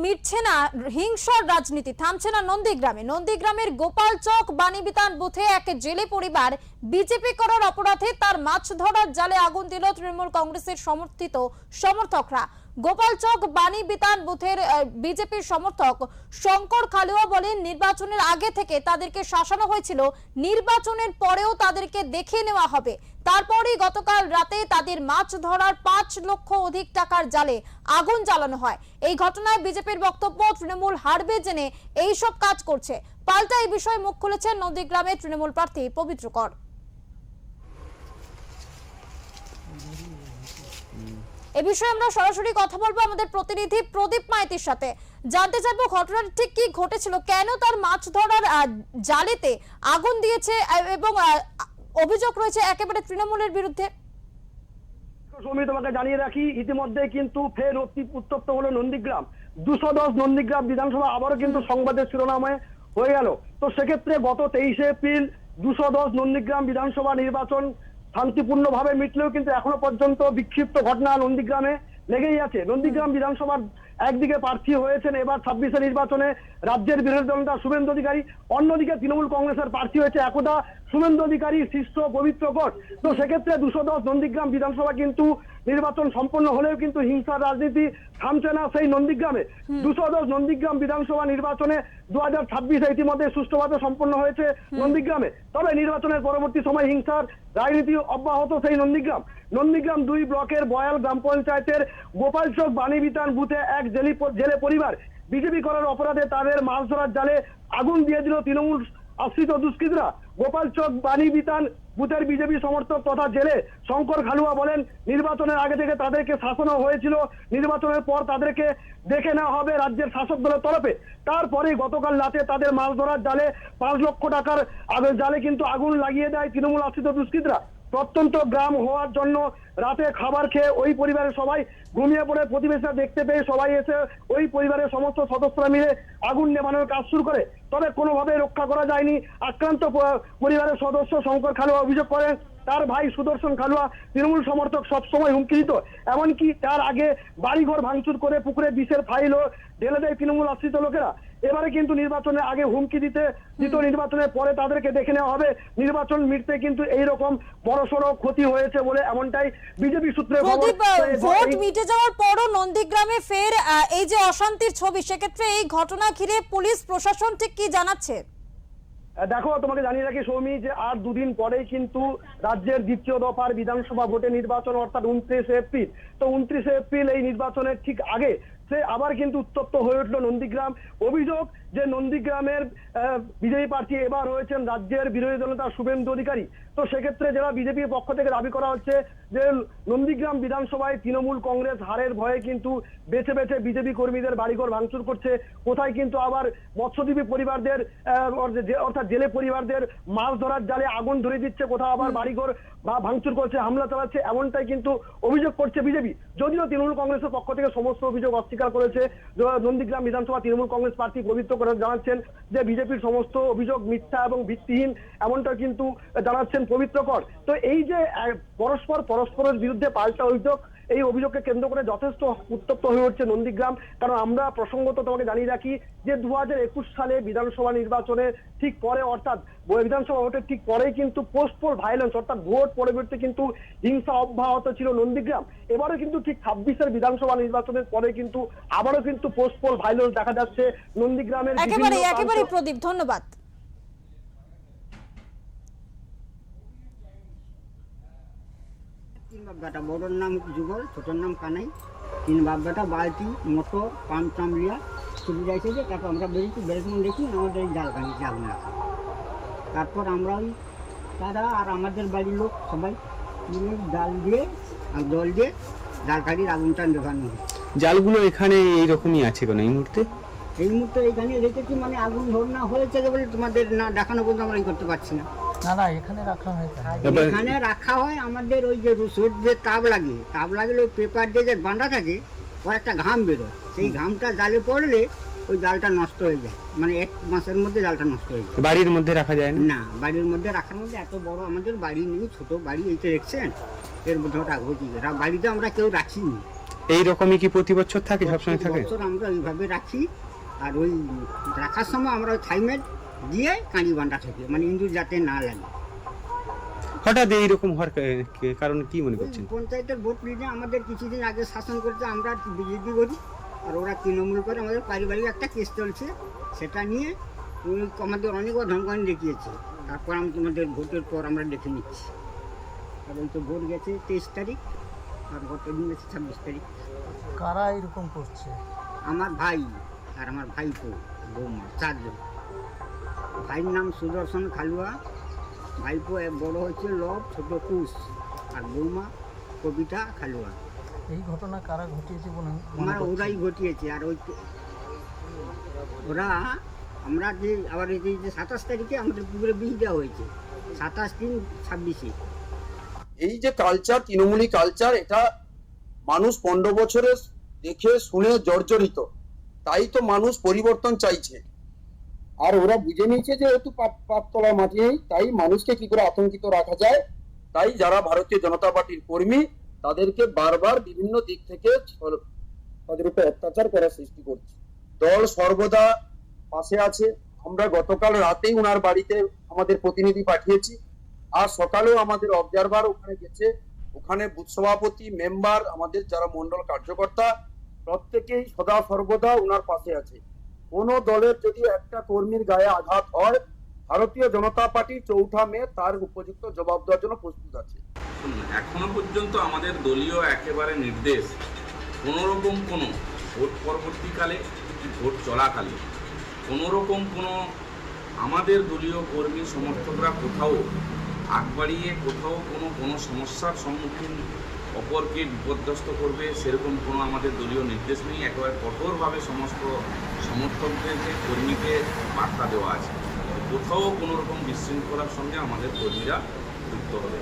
মিটছে না হিংসার রাজনীতি, থামছে না নন্দীগ্রামের গোপালচক বাণীবিতান বুথে এক জেলে পরিবার বিজেপি করার অপরাধে তার মাছ ধরার জালে আগুন দিল তৃণমূল কংগ্রেসের সমর্থকরা। গোপালচক বাণীবিতান বুথের বিজেপির সমর্থক শঙ্কর খালুয়া বলেন, নির্বাচনের আগে থেকে তাদেরকে শাসানো হয়েছিল, নির্বাচনের পরেও তাদেরকে দেখে নেওয়া হবে। তারপরই গতকাল রাতে তাদের মাছ ধরার 5 লক্ষ অধিক টাকার জালে আগুন জ্বালানো হয়। এই ঘটনায় বিজেপির বক্তব্য, তৃণমূল হারবে জেনে এইসব কাজ করছে। পাল্টা এই বিষয়ে মুখ খুলেছেন নন্দীগ্রামের তৃণমূল প্রার্থী পবিত্র কর। এ বিষয়ে আমরা সরাসরি কথা বলবো আমাদের প্রতিনিধি প্রদীপ মাইতির সাথে। জানতে চাইবো ঘটনাটা ঠিক কি ঘটেছিল, কেন তার মাছ ধরার জালেতে আগুন দিয়েছে এবং অভিযোগ রয়েছে একেবারে তৃণমূলের বিরুদ্ধে। তোমাকে জানিয়ে রাখি, ইতিমধ্যে কিন্তু ফের উত্তপ্ত হলো নন্দীগ্রাম। 210 নন্দীগ্রাম বিধানসভা আবারও কিন্তু সংবাদের শিরোনামে হয়ে গেল। তো সেক্ষেত্রে গত 23 এপ্রিল 210 নন্দীগ্রাম বিধানসভা নির্বাচন শান্তিপূর্ণভাবে মিটলেও কিন্তু এখনো পর্যন্ত বিক্ষিপ্ত ঘটনা নন্দীগ্রামে লেগেই আছে। নন্দীগ্রাম বিধানসভার একদিকে প্রার্থী হয়েছেন এবার 26 নির্বাচনে রাজ্যের বিরোধী দলনেতা শুভেন্দু অধিকারী, অন্যদিকে তৃণমূল কংগ্রেসের প্রার্থী হয়েছে একদা শুভেন্দু অধিকারী শিষ্য পবিত্র কর। তো সেক্ষেত্রে 210 নন্দীগ্রাম বিধানসভা কিন্তু নির্বাচন সম্পন্ন হলেও কিন্তু হিংসার রাজনীতি থামছে না সেই নন্দীগ্রামে। 210 নন্দীগ্রাম বিধানসভা নির্বাচনে 2026 ইতিমধ্যে সুষ্ঠুভাবে সম্পন্ন হয়েছে নন্দীগ্রামে। তবে নির্বাচনের পরবর্তী সময় হিংসার রাজনীতি অব্যাহত সেই নন্দীগ্রাম 2 ব্লকের বয়াল গ্রাম পঞ্চায়েতের গোপালচক বাণীবিতান বুথে এক জেলে পরিবার বিজেপি করার অপরাধে তাদের মাছ ধরার জালে আগুন দিয়ে দিল তৃণমূল আশ্রিত দুষ্কৃতীরা। গোপালচক বাণীবিতান বুথের বিজেপি সমর্থক তথা জেলে শঙ্কর খালুয়া বলেন, নির্বাচনের আগে থেকে তাদেরকে শাসানো হয়েছিল, নির্বাচনের পর তাদেরকে দেখে নেওয়া হবে রাজ্যের শাসক দলের তরফে। তারপরে গতকাল রাতে তাদের মাছ ধরার জালে 5 লক্ষ টাকার জালে কিন্তু আগুন লাগিয়ে দেয় তৃণমূল আশ্রিত দুষ্কৃতীরা। প্রত্যন্ত গ্রাম হওয়ার জন্য রাতে খাবার খেয়ে ওই পরিবারের সবাই ঘুমিয়ে পড়ে প্রতিবেশীরা দেখতে পেয়ে সবাই এসে ওই পরিবারের সমস্ত সদস্যরা মিলে আগুন নেভানোর কাজ শুরু করে। তবে কোনোভাবে রক্ষা করা যায়নি। আক্রান্ত পরিবারের সদস্য শঙ্কর খালুয়া অভিযোগ করেন, তার ভাই সুদর্শন খালুয়া তৃণমূল সমর্থক সবসময় হুমকি দিত, এমনকি তার আগে বাড়িঘর ভাঙচুর করে পুকুরে বিষের ফাইলও ঢেলে দেয় তৃণমূল আশ্রিত লোকেরা। এবারে কিন্তু নির্বাচনের আগে হুমকি দিত, নির্বাচনের পরে তাদেরকে দেখে নেওয়া হবে। নির্বাচন মিটতে কিন্তু এইরকম বড়সড় ক্ষতি হয়েছে বলে এমনটাই বিজেপি সূত্রে ভোট মিটে যাওয়ার পরও নন্দীগ্রামে ফের এই যে অশান্তির ছবি, সেক্ষেত্রে এই ঘটনা ঘিরে পুলিশ প্রশাসন ঠিক কি জানাচ্ছে? দেখো, তোমাকে জানিয়ে রাখি সৌমি, যে আর 2 দিন পরেই কিন্তু রাজ্যের দ্বিতীয় দফার বিধানসভা ভোটে নির্বাচন, অর্থাৎ 29 এপ্রিল। তো 29 এপ্রিল এই নির্বাচনের ঠিক আগে সে আবার কিন্তু উত্তপ্ত হয়ে উঠলো নন্দীগ্রাম। অভিযোগ যে নন্দীগ্রামের বিজেপি প্রার্থী এবার হয়েছেন রাজ্যের বিরোধী দলনেতা শুভেন্দু অধিকারী। তো সেক্ষেত্রে যারা বিজেপির পক্ষ থেকে দাবি করা হচ্ছে যে নন্দীগ্রাম বিধানসভায় তৃণমূল কংগ্রেস হারের ভয়ে কিন্তু বেছে বেছে বিজেপি কর্মীদের বাড়িঘর ভাঙচুর করছে, কোথায় কিন্তু আবার মৎস্যজীবী পরিবারদের অর্থাৎ জেলে পরিবারদের মাছ ধরার জালে আগুন ধরে দিচ্ছে, কোথাও আবার বাড়িঘর ভাঙচুর করছে, হামলা চালাচ্ছে, এমনটাই কিন্তু অভিযোগ করছে বিজেপি। যদিও তৃণমূল কংগ্রেসের পক্ষ থেকে সমস্ত অভিযোগ অস্বীকার করেছে। নন্দীগ্রাম বিধানসভা তৃণমূল কংগ্রেস প্রার্থী পবিত্র করে জানাচ্ছেন যে বিজেপির সমস্ত অভিযোগ মিথ্যা এবং ভিত্তিহীন, এমনটা কিন্তু জানাচ্ছেন পবিত্র কর। তো এই যে পরস্পরের বিরুদ্ধে পাল্টা অভিযোগ, এই অভিযোগকে কেন্দ্র করে যথেষ্ট উত্তপ্ত হয়ে উঠছে নন্দীগ্রাম। কারণ আমরা প্রসঙ্গত তোমাকে জানিয়ে রাখি যে 2021 সালে বিধানসভা নির্বাচনে ঠিক পরে, অর্থাৎ বিধানসভা ভোটের ঠিক পরেই কিন্তু পোস্টপোল ভায়োলেন্স, অর্থাৎ ভোট পরবর্তী কিন্তু হিংসা অব্যাহত ছিল নন্দীগ্রাম। এবারে কিন্তু ঠিক 26 বিধানসভা নির্বাচনের পরে কিন্তু আবারও কিন্তু পোস্টপোল ভায়োলেন্স দেখা যাচ্ছে নন্দীগ্রামের। একেবারে প্রদীপ, ধন্যবাদ। বেটা, বড়োর নাম যুগল, ছোটোর নাম কানাই। 3 বাপ বেটা বালতি মোটর পান চামড়িয়া ছুটি যাইছে। যে তারপর আমরা বেরোতে দেখি আমাদের এই জালকানি আগুন রাখা। তারপর আমরা ওই তারা আর আমাদের বাড়ির লোক সবাই মিলে জাল দিয়ে আর জল দিয়ে জালকানির আগুনটা নেভানো হয়। জালগুলো এখানে এইরকমই আছে কেন এই মুহূর্তে? এই মুহূর্তে এখানে রেখেছি, মানে আগুন ধরনা হয়েছে বলে তোমাদের না দেখানো পর্যন্ত আমরা করতে পারছি না। না, এখানে রাখা হয়, এখানে রাখা হয় আমাদের ওই যে রসুর যে তাপ লাগলে ওই পেপার দিয়ে যে বাঁধা থাকে, ওর একটা ঘাম বেরোয়, সেই ঘামটা জালে পড়লে ওই জালটা নষ্ট হয়ে যায়, মানে 1 মাসের মধ্যে জালটা নষ্ট হয়ে যায়। বাড়ির মধ্যে রাখা যায় না? বাড়ির মধ্যে রাখার মধ্যে এত বড় আমাদের বাড়ি নেই, ছোট বাড়ি। এই তো দেখছেন, এর মধ্যে রাখবো কি? বাড়িতে আমরা কেউ রাখিনি। এই রকমই কি প্রতি বছর থাকে, সবসময় থাকে? বছর আমরা ওইভাবে রাখি। আর ওই রাখার সময় আমরা ওই থাইমেট দিয়ে কাঁড়ি বাঁধা থাকি, মানে ইঁদুর যাতে না লাগে। হঠাৎ এইরকম হওয়ার কারণ কি মনে করছেন? পঞ্চায়েতের ভোট নিয়ে আমাদের কিছুদিন আগে শাসন করতে আমরা বিজেপি করি, আর ওরা তৃণমূল করে। আমাদের পারিবারিক একটা কেস চলছে, সেটা নিয়ে আমাদের অনেক ধমকানি দেখিয়েছে। তারপর আমি তোমাদের ভোটের পর আমরা দেখে নিচ্ছি। আর ওই তো ভোট গেছে 23 তারিখ, আর ভোটের দিন গেছে 26 তারিখ। কারা এরকম করছে? আমার ভাই আর আমার ভাইপো, বৌমা, 4 জন। ভাইয়ের নাম সুদর্শন খালুয়া, ভাইপো এক বড় হচ্ছে লব, ছোট কুশ, আর বৌমা কবিতা খালুয়া। এই ঘটনা কারা ঘটিয়েছে বলে মনে আমার করছেন? ওরাই ঘটিয়েছে। আর ওই ওরা আমরা যে আবার এই যে 27 তারিখে আমাদের পুকুরে বিষ দেওয়া হয়েছে, 27/3/26। এই যে কালচার, তৃণমূলী কালচার, এটা মানুষ 15 বছরে দেখে শুনে জর্জরিত। তাই তো মানুষ পরিবর্তন চাইছে। আর ওরা বুঝে নিয়েছে যে যেহেতু পাততলার মাটি নেই, তাই মানুষকে কি করে আতঙ্কিত রাখা যায়। তাই যারা ভারতীয় জনতা পার্টির কর্মী, তাদেরকে বারবার বিভিন্ন দিক থেকে তাদের উপর অত্যাচার করার সৃষ্টি করছে। দল সর্বদা পাশে আছে। আমরা গতকাল রাতেই ওনার বাড়িতে আমাদের প্রতিনিধি পাঠিয়েছি, আর সকালেও আমাদের অবজারভার ওখানে গেছে। ওখানে বুথ সভাপতি, মেম্বার, আমাদের যারা মন্ডল কার্যকর্তা, প্রত্যেকেই সদা সর্বদা ওনার পাশে আছে। কোন দলের যদি একটা কর্মীর গায়ে আঘাত হয়, ভারতীয় জনতা পার্টি 4 মে তার উপযুক্ত জবাব দেওয়ার জন্য প্রস্তুত আছে। এখনো পর্যন্ত আমাদের দলীয় একেবারে নির্দেশ, কোনোরকম কোনো ভোট পরবর্তীকালে ভোট চলাকালে কোনোরকম কোনো আমাদের দলীয় কর্মী সমর্থকরা কোথাও আগ বাড়িয়ে কোথাও কোনো সমস্যার সম্মুখীন অপরকে বিপর্যস্ত করবে, সেরকম কোনো আমাদের দলীয় নির্দেশ নেই। একেবারে কঠোরভাবে সমস্ত সমর্থকদেরকে, কর্মীকে বার্তা দেওয়া আছে, কোথাও কোনো রকম বিশৃঙ্খলার সঙ্গে আমাদের কর্মীরা যুক্ত হবে।